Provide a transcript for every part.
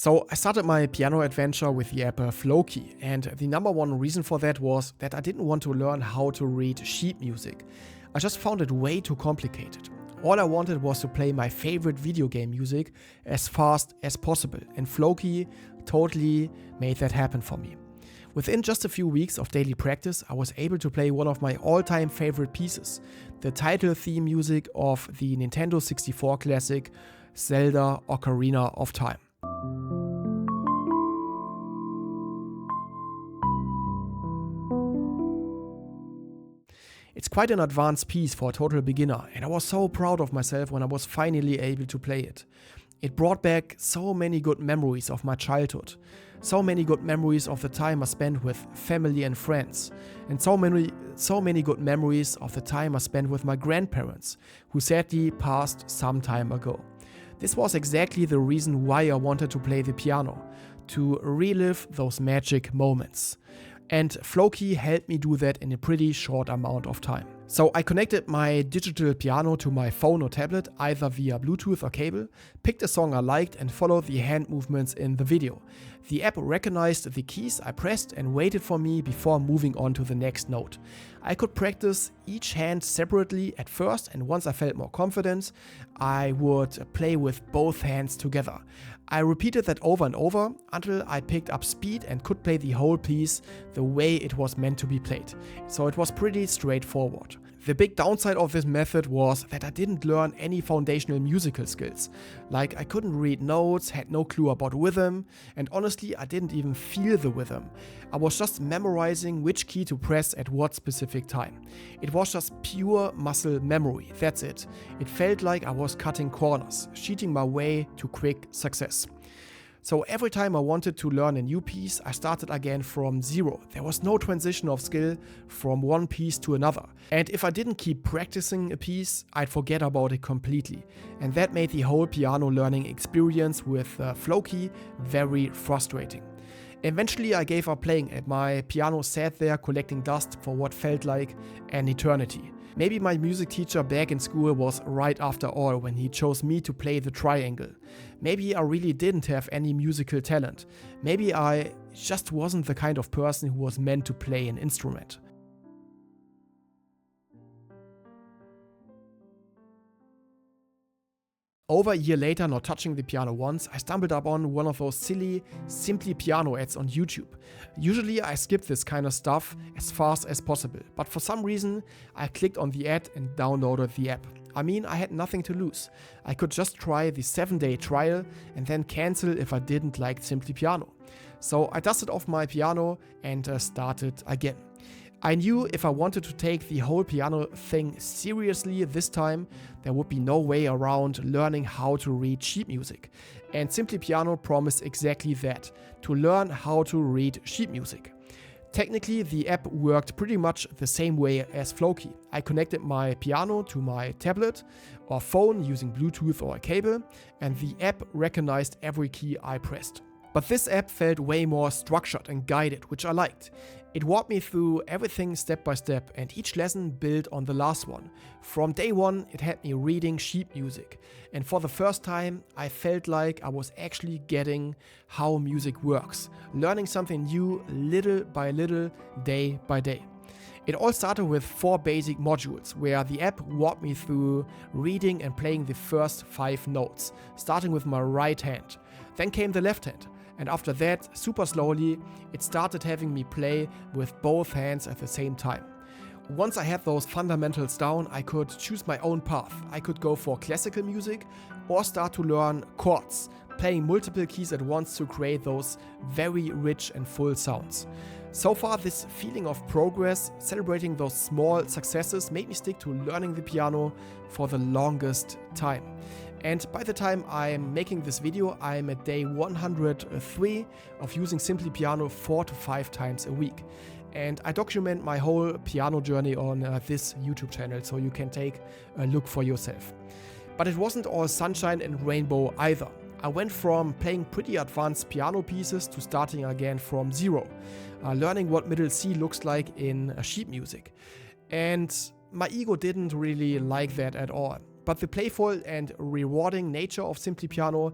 So I started my piano adventure with the app Flowkey, and the number one reason for that was that I didn't want to learn how to read sheet music. I just found it way too complicated. All I wanted was to play my favorite video game music as fast as possible, and Flowkey totally made that happen for me. Within just a few weeks of daily practice, I was able to play one of my all-time favorite pieces, the title theme music of the Nintendo 64 classic Zelda Ocarina of Time. It's quite an advanced piece for a total beginner, and I was so proud of myself when I was finally able to play it. It brought back so many good memories of my childhood, so many good memories of the time I spent with family and friends, and so many good memories of the time I spent with my grandparents, who sadly passed some time ago. This was exactly the reason why I wanted to play the piano, to relive those magic moments. And Flowkey helped me do that in a pretty short amount of time. So I connected my digital piano to my phone or tablet, either via Bluetooth or cable, picked a song I liked and followed the hand movements in the video. The app recognized the keys I pressed and waited for me before moving on to the next note. I could practice each hand separately at first, and once I felt more confident, I would play with both hands together. I repeated that over and over until I picked up speed and could play the whole piece the way it was meant to be played. So it was pretty straightforward. The big downside of this method was that I didn't learn any foundational musical skills. Like, I couldn't read notes, had no clue about rhythm, and honestly I didn't even feel the rhythm. I was just memorizing which key to press at what specific time. It was just pure muscle memory, that's it. It felt like I was cutting corners, cheating my way to quick success. So every time I wanted to learn a new piece, I started again from zero. There was no transition of skill from one piece to another. And if I didn't keep practicing a piece, I'd forget about it completely. And that made the whole piano learning experience with Flowkey very frustrating. Eventually I gave up playing and my piano sat there collecting dust for what felt like an eternity. Maybe my music teacher back in school was right after all when he chose me to play the triangle. Maybe I really didn't have any musical talent. Maybe I just wasn't the kind of person who was meant to play an instrument. Over a year later, not touching the piano once, I stumbled upon one of those silly Simply Piano ads on YouTube. Usually I skip this kind of stuff as fast as possible, but for some reason I clicked on the ad and downloaded the app. I mean, I had nothing to lose. I could just try the 7-day trial and then cancel if I didn't like Simply Piano. So I dusted off my piano and started again. I knew if I wanted to take the whole piano thing seriously this time, there would be no way around learning how to read sheet music. And Simply Piano promised exactly that, to learn how to read sheet music. Technically, the app worked pretty much the same way as Flowkey. I connected my piano to my tablet or phone using Bluetooth or a cable, and the app recognized every key I pressed. But this app felt way more structured and guided, which I liked. It walked me through everything step by step, and each lesson built on the last one. From day one, it had me reading sheet music. And for the first time, I felt like I was actually getting how music works, learning something new little by little, day by day. It all started with 4 basic modules, where the app walked me through reading and playing the first 5 notes, starting with my right hand. Then came the left hand. And after that, super slowly, it started having me play with both hands at the same time. Once I had those fundamentals down, I could choose my own path. I could go for classical music or start to learn chords, playing multiple keys at once to create those very rich and full sounds. So far, this feeling of progress, celebrating those small successes, made me stick to learning the piano for the longest time. And by the time I'm making this video, I'm at day 103 of using Simply Piano 4 to 5 times a week. And I document my whole piano journey on this YouTube channel, so you can take a look for yourself. But it wasn't all sunshine and rainbow either. I went from playing pretty advanced piano pieces to starting again from zero, learning what middle C looks like in sheet music. And my ego didn't really like that at all. But the playful and rewarding nature of Simply Piano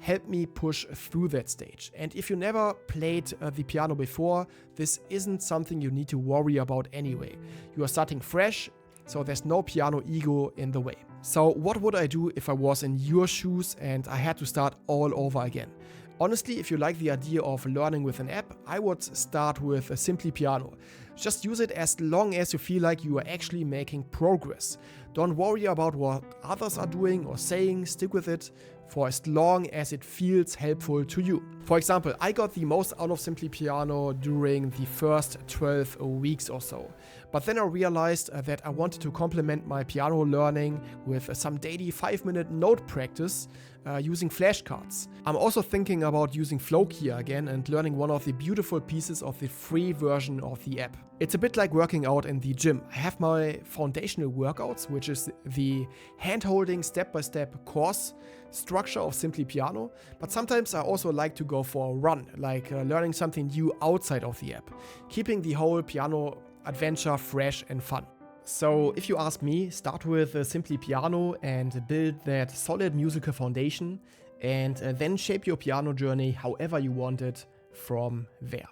helped me push through that stage. And if you never played the piano before, this isn't something you need to worry about anyway. You are starting fresh, so there's no piano ego in the way. So what would I do if I was in your shoes and I had to start all over again? Honestly, if you like the idea of learning with an app, I would start with a Simply Piano. Just use it as long as you feel like you are actually making progress. Don't worry about what others are doing or saying, stick with it for as long as it feels helpful to you. For example, I got the most out of Simply Piano during the first 12 weeks or so. But then I realized that I wanted to complement my piano learning with some daily 5-minute note practice using flashcards. I'm also thinking about using Flowkey again and learning one of the beautiful pieces of the free version of the app. It's a bit like working out in the gym. I have my foundational workouts, which is the hand-holding step-by-step course structure of Simply Piano, but sometimes I also like to go for a run, like learning something new outside of the app, keeping the whole piano adventure fresh and fun. So if you ask me, start with Simply Piano and build that solid musical foundation, and then shape your piano journey however you want it from there.